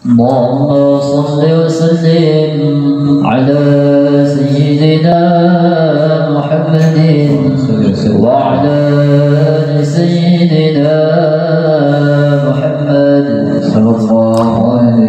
اللهم صل وسلم على سيدنا محمد وعلى آل سيدنا محمد صلى الله عليه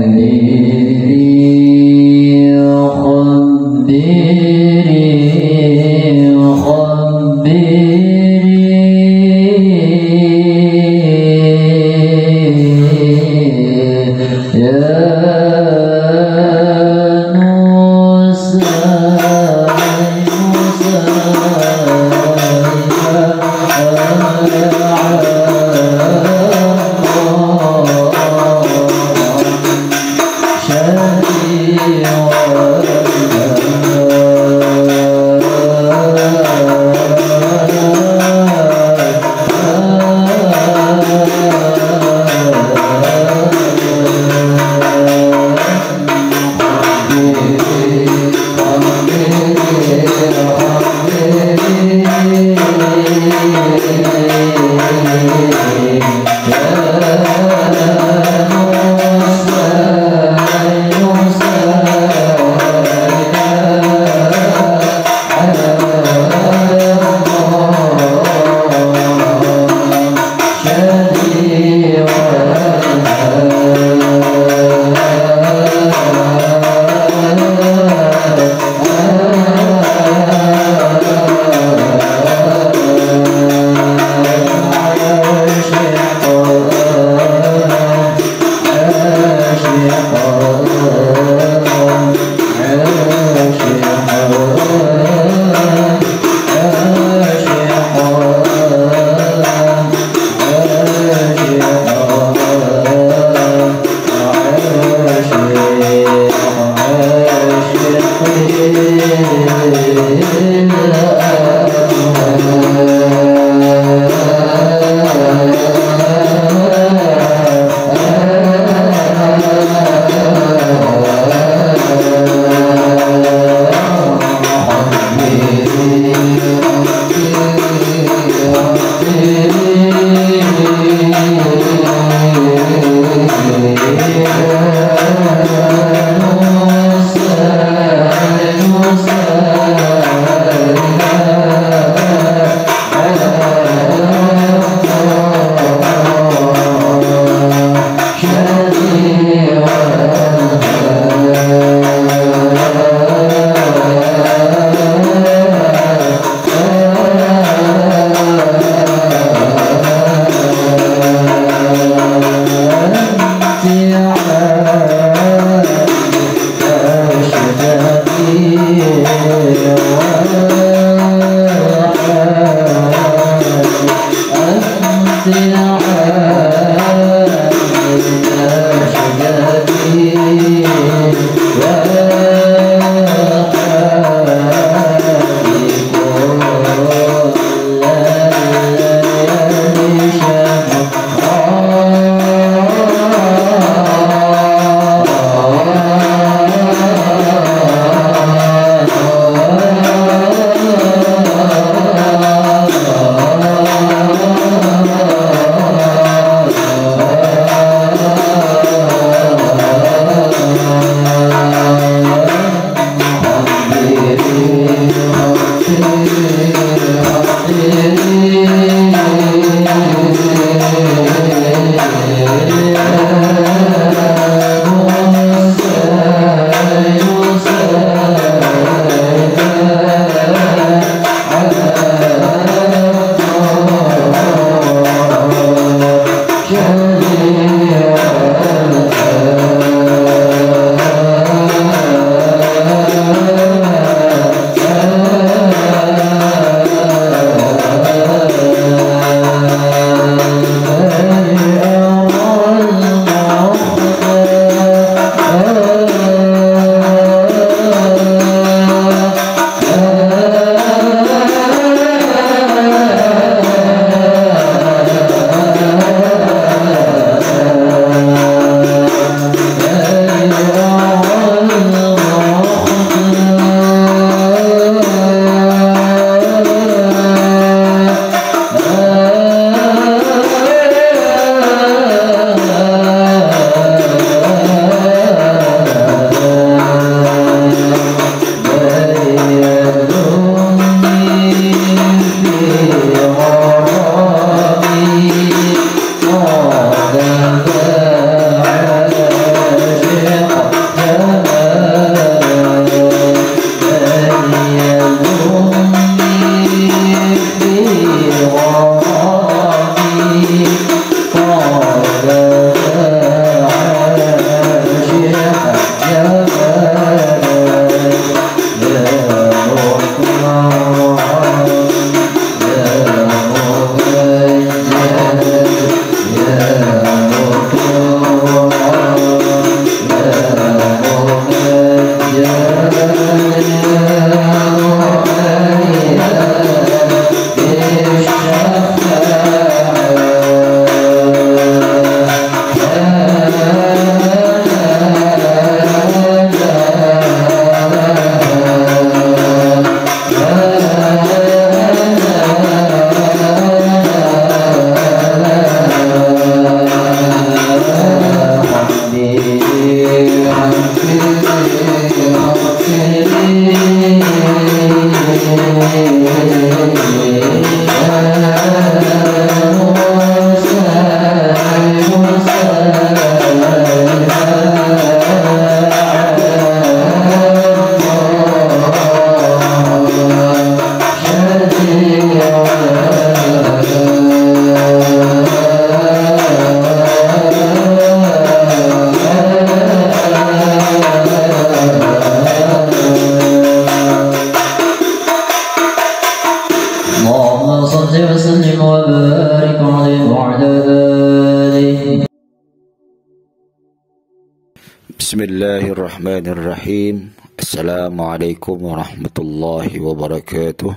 Bismillahirrahmanirrahim. Assalamualaikum warahmatullahi wabarakatuh.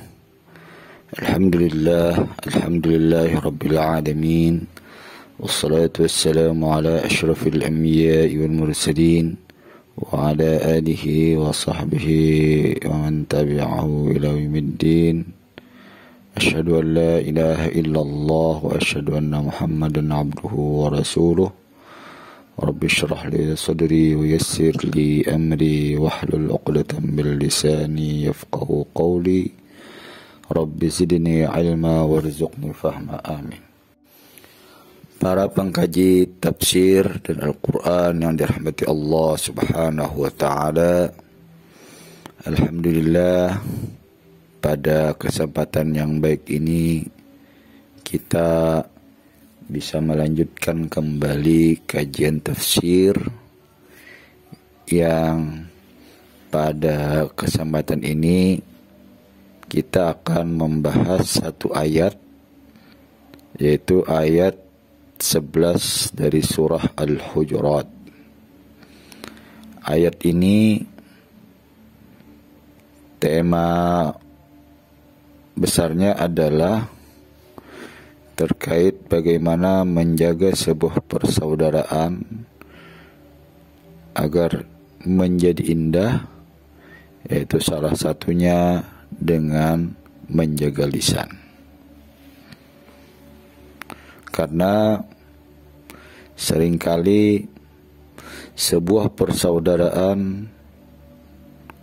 Alhamdulillahi rabbil alamin. Wassalatu wassalamu ala ashrafil anbiya'i wal mursalin wa ala alihi wa sahbihi wa man tabi'ahu ila yaumiddin. Asyhadu an la ilaha illallah wa asyhadu anna Muhammadan abduhu wa rasuluh. Rabbi shrah li sadri wa yassir li amri wahlul 'uqdatam min lisani yafqahu qawli. Rabbi zidni ilma warzuqni fahma. Amin. Para pengkaji tafsir dan Al-Quran yang dirahmati Allah Subhanahu wa ta'ala, alhamdulillah, pada kesempatan yang baik ini kita bisa melanjutkan kembali kajian tafsir yang pada kesempatan ini kita akan membahas satu ayat, yaitu ayat 11 dari surah Al-Hujurat. Ayat ini tema besarnya adalah terkait bagaimana menjaga sebuah persaudaraan agar menjadi indah, yaitu salah satunya dengan menjaga lisan. Karena seringkali sebuah persaudaraan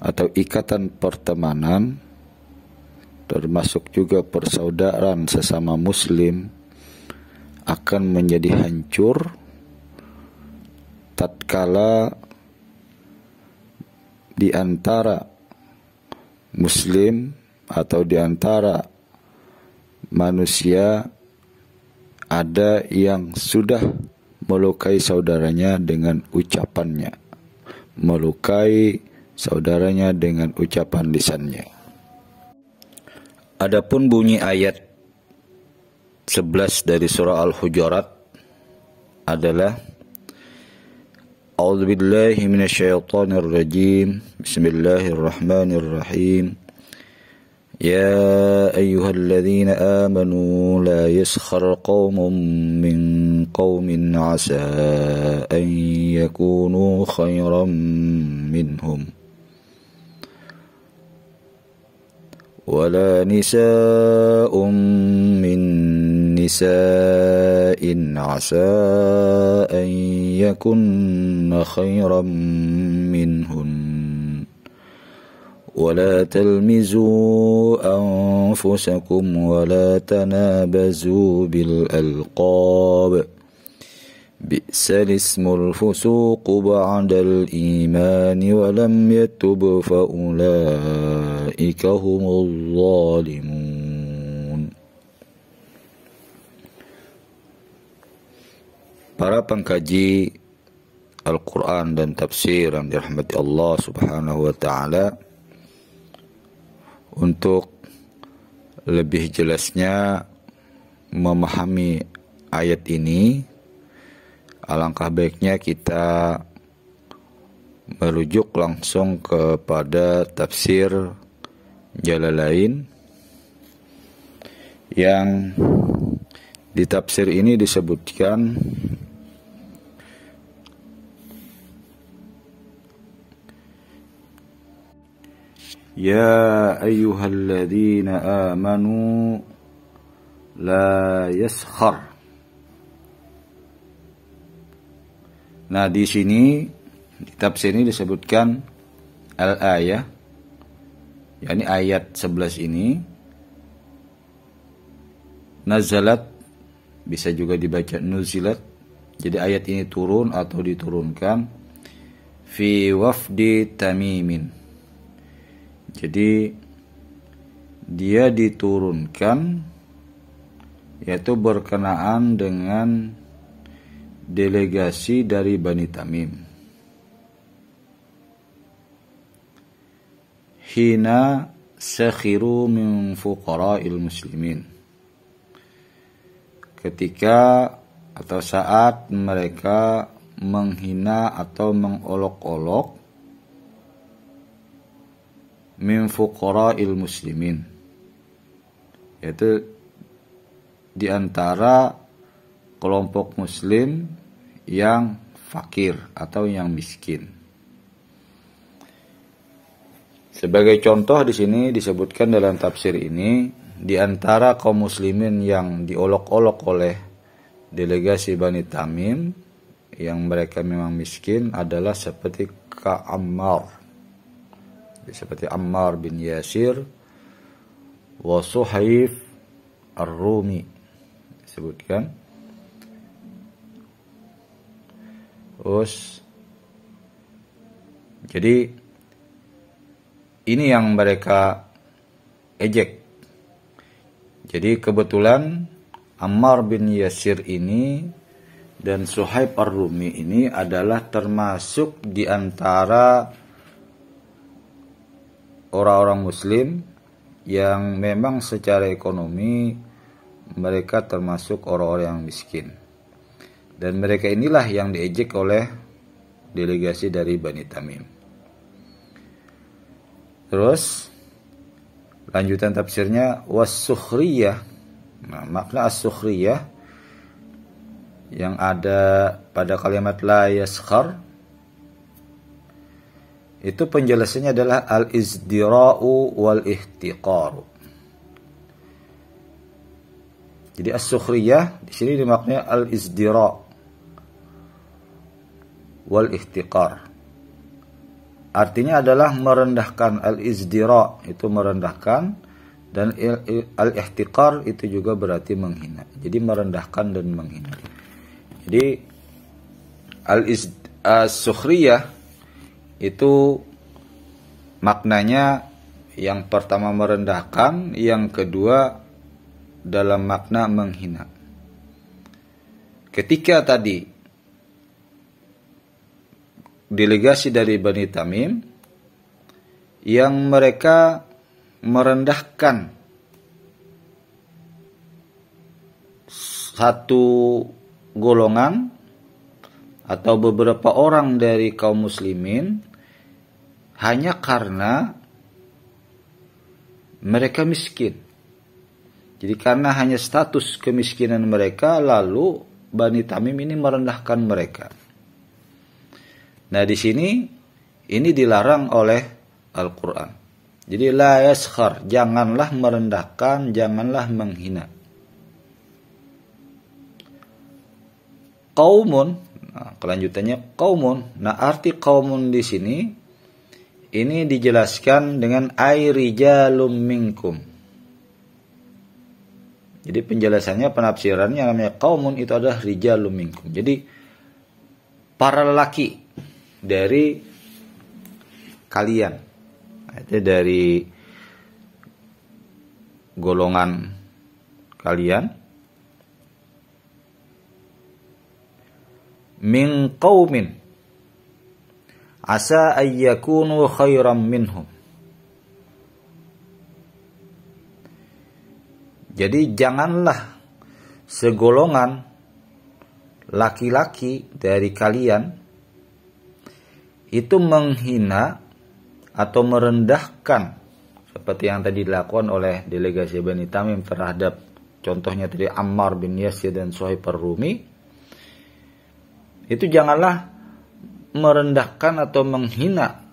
atau ikatan pertemanan, termasuk juga persaudaraan sesama muslim, akan menjadi hancur tatkala di antara muslim atau di antara manusia ada yang sudah melukai saudaranya dengan ucapannya, melukai saudaranya dengan ucapan lisannya. Adapun bunyi ayat 11 dari surah Al-Hujurat adalah A'udzubillahi minasyaitonir rajim. Bismillahirrahmanirrahim. Ya ayyuhalladzina amanu la yaskhar qaumun min qaumin 'asa an yakunu khairan minhum. ولا نساء من نساء عسى أن يكن خيرا منهن ولا تلمزوا أنفسكم ولا تنابزوا بالألقاب بئس الاسم الفسوق بعد الإيمان ولم يتب فأولئك هم الظالمون. Para pengkaji Al-Quran dan tafsir yang dirahmati Allah Subhanahu wa ta'ala, untuk lebih jelasnya memahami ayat ini, alangkah baiknya kita merujuk langsung kepada tafsir Jalalain, yang di tafsir ini disebutkan Ya ayyuhalladzina amanu la yaskhar. Nah, di sini di tafsir ini disebutkan al-ayah, yakni ayat 11 ini, nazalat, bisa juga dibaca nuzilat. Jadi ayat ini turun atau diturunkan fi wafdi Tamimin. Jadi dia diturunkan yaitu berkenaan dengan delegasi dari Bani Tamim. Hina sakhiru min fuqara'il muslimin. Ketika atau saat mereka menghina atau mengolok-olok min fuqara'il muslimin, yaitu di antara kelompok muslim yang fakir atau yang miskin. Sebagai contoh di sini disebutkan dalam tafsir ini, di antara kaum muslimin yang diolok-olok oleh delegasi Bani Tamim yang mereka memang miskin adalah seperti Ammar, seperti Ammar bin Yasir wa Suhaif Ar-Rumi disebutkan. Terus jadi ini yang mereka ejek. Jadi kebetulan Ammar bin Yasir ini dan Suhaib Ar-Rumi ini adalah termasuk di antara orang-orang muslim yang memang secara ekonomi mereka termasuk orang-orang yang miskin. Dan mereka inilah yang diejek oleh delegasi dari Bani Tamim. Terus lanjutan tafsirnya was-sukhriyah. Nah, makna as-sukhriyah yang ada pada kalimat la yaskhar itu penjelasannya adalah al-izdira'u wal ihtiqar. Jadi as-sukhriyah di sini dimaknai al-izdira' wal ihtiqar. Artinya adalah merendahkan. Al-izdira' itu merendahkan, dan al-ihtiqar itu juga berarti menghina. Jadi merendahkan dan menghina. Jadi as-sukhriyah itu maknanya yang pertama merendahkan, yang kedua dalam makna menghina. Ketika tadi delegasi dari Bani Tamim yang mereka merendahkan satu golongan atau beberapa orang dari kaum muslimin hanya karena mereka miskin. Jadi karena hanya status kemiskinan mereka, lalu Bani Tamim ini merendahkan mereka. Nah di sini ini dilarang oleh Al-Quran. Jadi la yaskhar, janganlah merendahkan, janganlah menghina. Qaumun, nah, kelanjutannya qaumun. Nah arti qaumun di sini ini dijelaskan dengan ay rijalum minkum. Jadi penjelasannya, penafsirannya namanya qaumun itu adalah rijalum minkum. Jadi para lelaki dari kalian, itu dari golongan kalian, min qaumin asa ayyakunu khairan minhum. Jadi janganlah segolongan laki-laki dari kalian itu menghina atau merendahkan seperti yang tadi dilakukan oleh delegasi Bani Tamim terhadap contohnya tadi Ammar bin Yasir dan Suhaib Ar-Rumi. Itu janganlah merendahkan atau menghina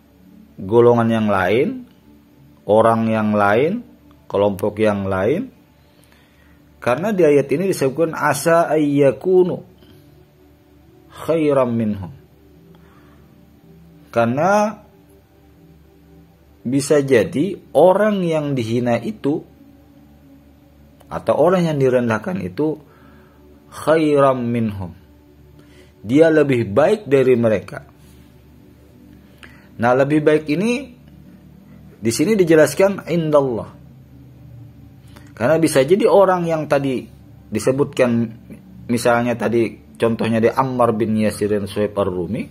golongan yang lain, orang yang lain, kelompok yang lain, karena di ayat ini disebutkan asa ayyakunu khairam minhum, karena bisa jadi orang yang dihina itu atau orang yang direndahkan itu khairam minhum, dia lebih baik dari mereka. Nah, lebih baik ini di sini dijelaskan indallah. Karena bisa jadi orang yang tadi disebutkan, misalnya tadi contohnya di Ammar bin Yasir dan Suhaib Ar-Rumi,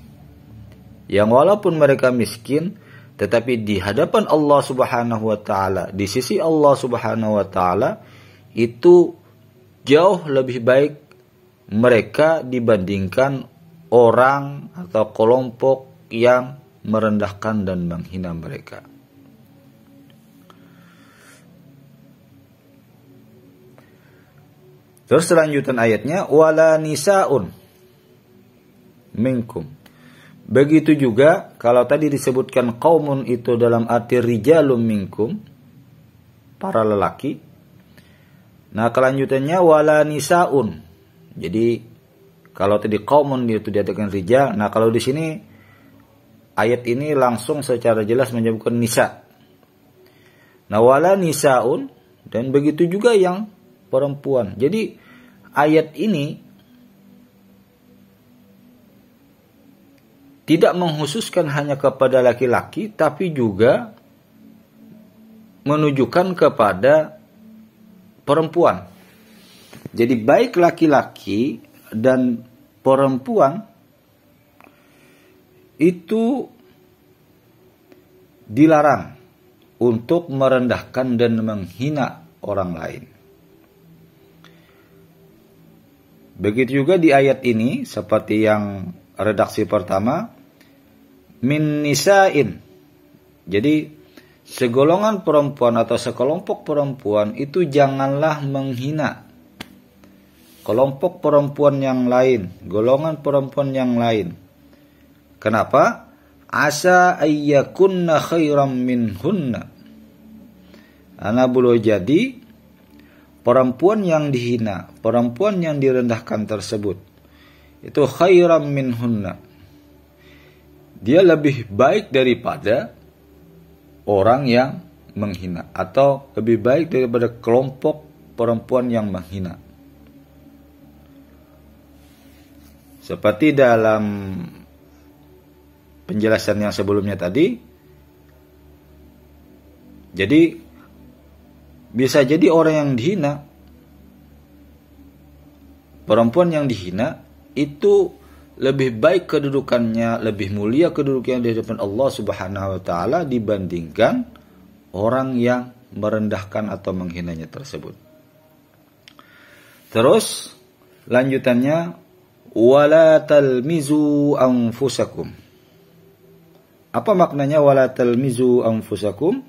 yang walaupun mereka miskin, tetapi di hadapan Allah Subhanahu wa taala, di sisi Allah Subhanahu wa taala itu jauh lebih baik mereka dibandingkan orang atau kelompok yang merendahkan dan menghina mereka. Terus selanjutan ayatnya, wala nisaun minkum. Begitu juga kalau tadi disebutkan qaumun itu dalam arti rijalum minkum, para lelaki. Nah, kelanjutannya wala nisaun. Jadi kalau tadi qaumun itu diartikan rijal, nah kalau di sini ayat ini langsung secara jelas menyebutkan nisa. Nah, wala nisaun, dan begitu juga yang perempuan. Jadi ayat ini tidak mengkhususkan hanya kepada laki-laki, tapi juga menunjukkan kepada perempuan. Jadi baik laki-laki dan perempuan itu dilarang untuk merendahkan dan menghina orang lain. Begitu juga di ayat ini, seperti yang redaksi pertama, min nisa'in. Jadi segolongan perempuan atau sekelompok perempuan itu janganlah menghina kelompok perempuan yang lain, golongan perempuan yang lain. Kenapa? Asa ayyakunna khairam minhunna. Karena boleh jadi perempuan yang dihina, perempuan yang direndahkan tersebut, itu khairam minhunna. Dia lebih baik daripada orang yang menghina, atau lebih baik daripada kelompok perempuan yang menghina. Seperti dalam penjelasan yang sebelumnya tadi, jadi bisa jadi orang yang dihina, perempuan yang dihina itu lebih baik kedudukannya, lebih mulia kedudukannya di hadapan Allah Subhanahu wa taala dibandingkan orang yang merendahkan atau menghinanya tersebut. Terus lanjutannya, wala talmizu anfusakum. Apa maknanya wala talmizu anfusakum?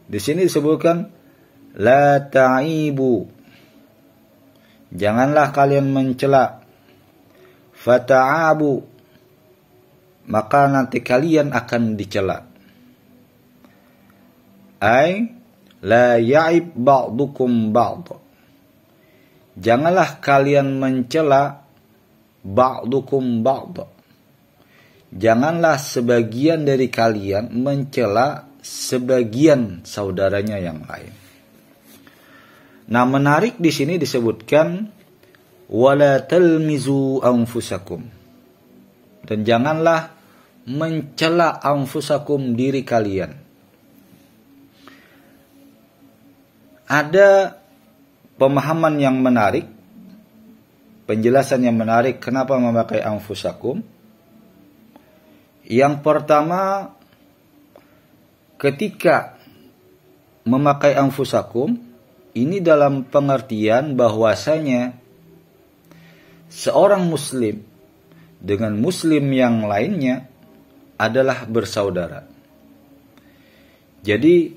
Di sini disebutkan la ta'ibu. Janganlah kalian mencela. Fata'abu. Maka nanti kalian akan dicela. Ay la ya'ib ba'dukum ba'd. Janganlah kalian mencela ba'dukum ba'd. Janganlah sebagian dari kalian mencela sebagian saudaranya yang lain. Nah, menarik di sini disebutkan wala talmizu anfusakum. Dan janganlah mencela anfusakum, diri kalian. Ada pemahaman yang menarik, penjelasan yang menarik kenapa memakai anfusakum. Yang pertama, ketika memakai anfusakum, ini dalam pengertian bahwasanya seorang muslim dengan muslim yang lainnya adalah bersaudara. Jadi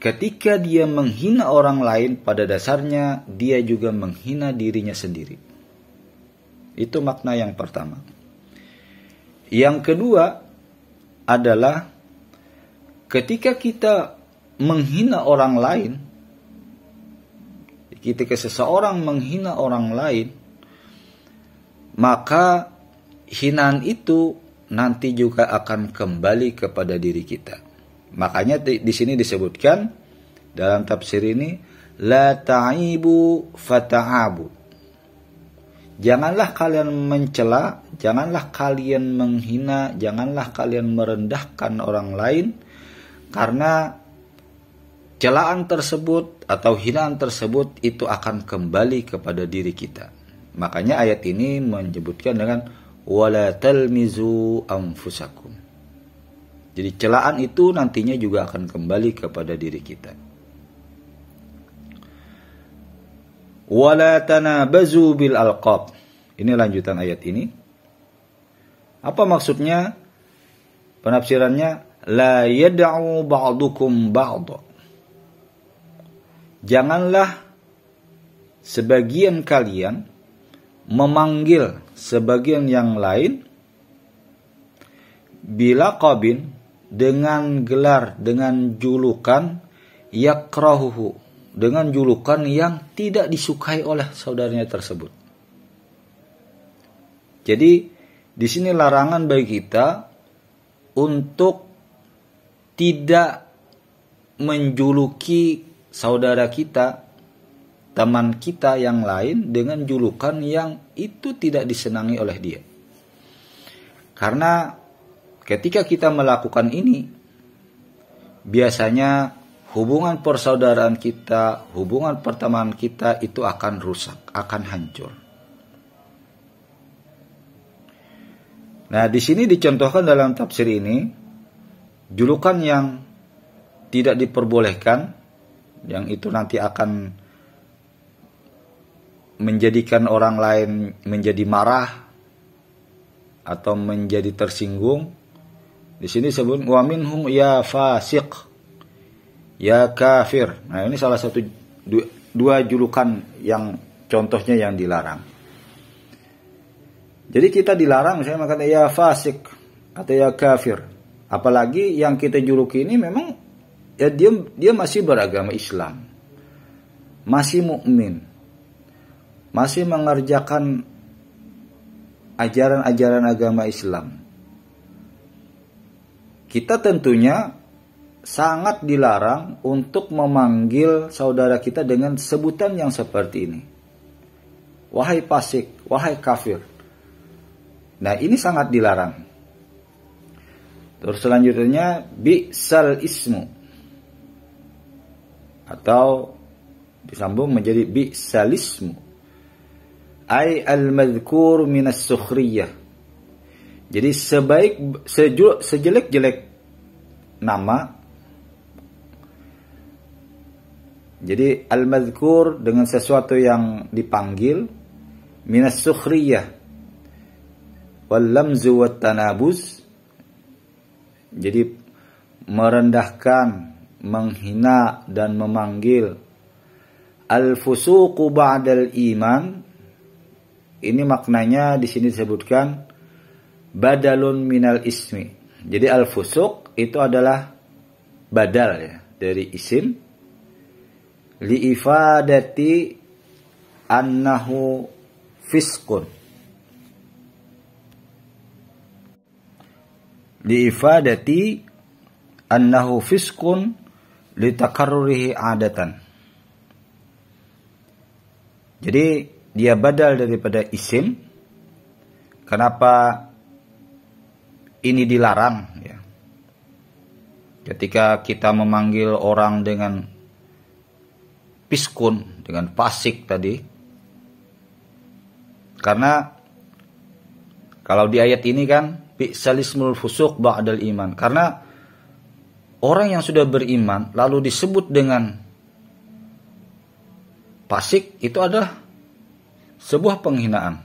ketika dia menghina orang lain, pada dasarnya dia juga menghina dirinya sendiri. Itu makna yang pertama. Yang kedua adalah ketika kita menghina orang lain, ketika seseorang menghina orang lain, maka hinaan itu nanti juga akan kembali kepada diri kita. Makanya di sini disebutkan dalam tafsir ini, la ta'ibu fata'abu. Janganlah kalian mencela, janganlah kalian menghina, janganlah kalian merendahkan orang lain, karena celaan tersebut atau hinaan tersebut itu akan kembali kepada diri kita. Makanya ayat ini menyebutkan dengan wala talmizu anfusakum. Jadi celaan itu nantinya juga akan kembali kepada diri kita. Wala tanabazu bil alqab. Ini lanjutan ayat ini. Apa maksudnya? Penafsirannya, la yad'u ba'dukum ba'd. Janganlah sebagian kalian memanggil sebagian yang lain bila qabin, dengan gelar, dengan julukan yakrahuhu, dengan julukan yang tidak disukai oleh saudaranya tersebut. Jadi di sini larangan bagi kita untuk tidak menjuluki saudara kita, teman kita yang lain dengan julukan yang itu tidak disenangi oleh dia. Karena ketika kita melakukan ini, biasanya hubungan persaudaraan kita, hubungan pertemanan kita itu akan rusak, akan hancur. Nah, di sini dicontohkan dalam tafsir ini, julukan yang tidak diperbolehkan, yang itu nanti akan menjadikan orang lain menjadi marah atau menjadi tersinggung. Di sini disebut wa minhum ya fasiq, ya kafir. Nah, ini salah satu dua julukan yang contohnya yang dilarang. Jadi kita dilarang misalnya mengatakan ya fasik atau ya kafir. Apalagi yang kita juluki ini memang ya dia masih beragama Islam. Masih mukmin. Masih mengerjakan ajaran-ajaran agama Islam. Kita tentunya sangat dilarang untuk memanggil saudara kita dengan sebutan yang seperti ini. Wahai fasik, wahai kafir. Nah, ini sangat dilarang. Terus selanjutnya bi'sal ismu, atau disambung menjadi bi'sal ismu, ay al-madhkur minas sukhriyah. Jadi sejelek-jelek nama. Jadi al-madhkur dengan sesuatu yang dipanggil, minas sukhriyah wal lamzu wat tanabuz. Jadi merendahkan, menghina dan memanggil. Al-fusuqu ba'dal iman. Ini maknanya di sini disebutkan badalun minal ismi. Jadi al-fusuq itu adalah badal ya dari isim, liifadati annahu fisqun. Liifadati annahu fisqun litakarrurihi adatan. Jadi dia badal daripada isim. Kenapa ini dilarang ya? Ketika kita memanggil orang dengan fiskun, dengan fasik tadi. Karena kalau di ayat ini kan bi'salismul fusuq ba'dal iman. Karena orang yang sudah beriman lalu disebut dengan fasik, itu adalah sebuah penghinaan.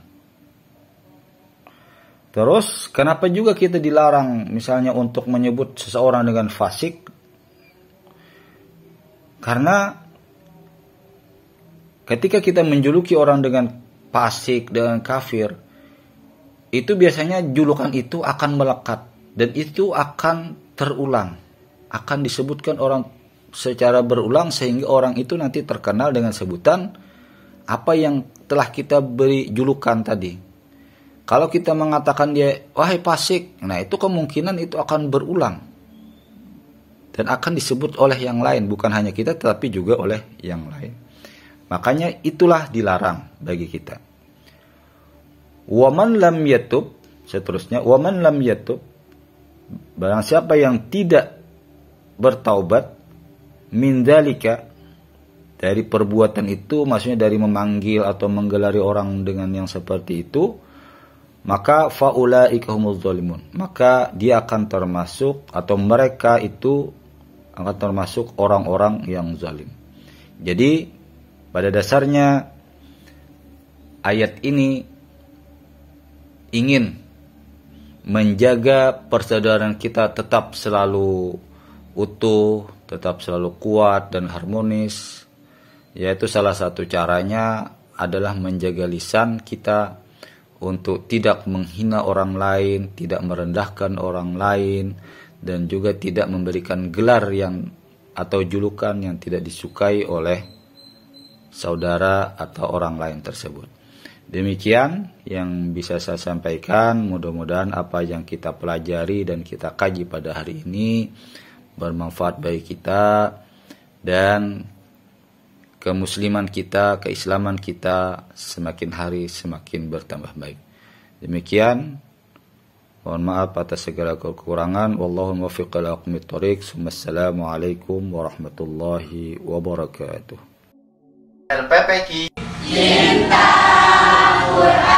Terus kenapa juga kita dilarang misalnya untuk menyebut seseorang dengan fasik? Karena ketika kita menjuluki orang dengan fasik, dengan kafir, itu biasanya julukan itu akan melekat dan itu akan terulang, akan disebutkan orang secara berulang sehingga orang itu nanti terkenal dengan sebutan apa yang telah kita beri julukan tadi. Kalau kita mengatakan dia wahai fasik, nah itu kemungkinan itu akan berulang dan akan disebut oleh yang lain, bukan hanya kita tetapi juga oleh yang lain. Makanya itulah dilarang bagi kita. Waman lam yatub, seterusnya waman lam yatub, barang siapa yang tidak bertaubat min dzalika, dari perbuatan itu, maksudnya dari memanggil atau menggelari orang dengan yang seperti itu, maka faulaika humuz zalimun, maka dia akan termasuk atau mereka itu akan termasuk orang-orang yang zalim. Jadi pada dasarnya ayat ini ingin menjaga persaudaraan kita tetap selalu utuh, tetap selalu kuat dan harmonis, yaitu salah satu caranya adalah menjaga lisan kita untuk tidak menghina orang lain, tidak merendahkan orang lain, dan juga tidak memberikan gelar atau julukan yang tidak disukai oleh saudara atau orang lain tersebut. Demikian yang bisa saya sampaikan. Mudah-mudahan apa yang kita pelajari dan kita kaji pada hari ini bermanfaat bagi kita dan kemusliman kita, keislaman kita semakin hari semakin bertambah baik. Demikian, mohon maaf atas segala kekurangan. Wallahu muwaffiq ila aqwamit thoriq. Wassalamualaikum warahmatullahi wabarakatuh. LPPQ Cinta Quran.